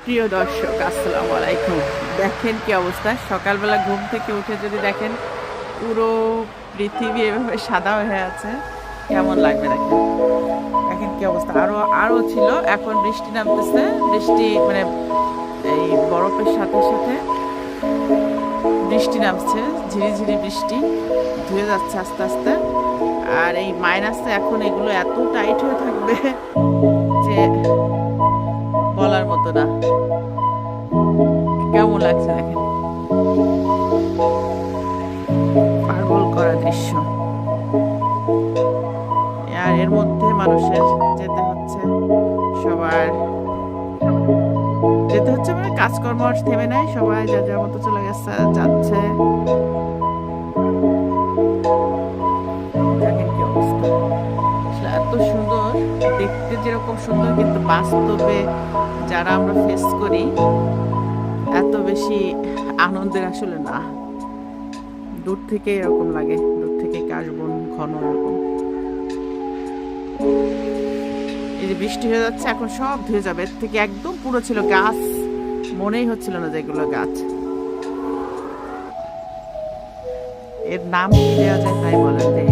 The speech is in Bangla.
প্রিয় দর্শক, আসসালামু আলাইকুম। দেখেন কি অবস্থা, সকালবেলা ঘুম থেকে উঠে যদি দেখেন পুরো পৃথিবী এভাবে সাদা হয়ে আছে, কেমন লাগবে দেখেন। দেখেন কি অবস্থা, আরো আরো ছিল, এখন বৃষ্টি নামতেছে। বৃষ্টি মানে এই বরফের সাথে সাথে বৃষ্টি নামছে, ঝিরিঝিরি বৃষ্টি, ধুয়ে যাচ্ছে আস্তে আস্তে। আর এই মাইনাসে এখন এগুলো এত টাইট হয়ে থাকবে যে বলার মতো না। কেমন লাগছে দেখেন, পাগল করা দৃশ্য। আর এর মধ্যে মানুষের যেতে হচ্ছে, সবার যেতে হচ্ছে, মানে কাজকর্ম আর থেমে নাই, সবাই যার যার মতো চলে গেছে, যাচ্ছে। দেখেন কি অবস্থা, আসলে এত সুন্দর দেখতে, যেরকম সুন্দর কিন্তু বাস্তবে যারা আমরা ফেস করি এত বেশি আনন্দের আসলে না। দূর থেকে এরকম লাগে, দূর থেকে কাশবন ঘন এরকম। এই যে বৃষ্টি হয়ে যাচ্ছে, এখন সব ধুয়ে যাবে। এর থেকে একদম পুরো ছিল গাছ, মনেই হচ্ছিল না যেগুলো গাছ। এর নাম কি দেওয়া যায় তাই বলেন, এই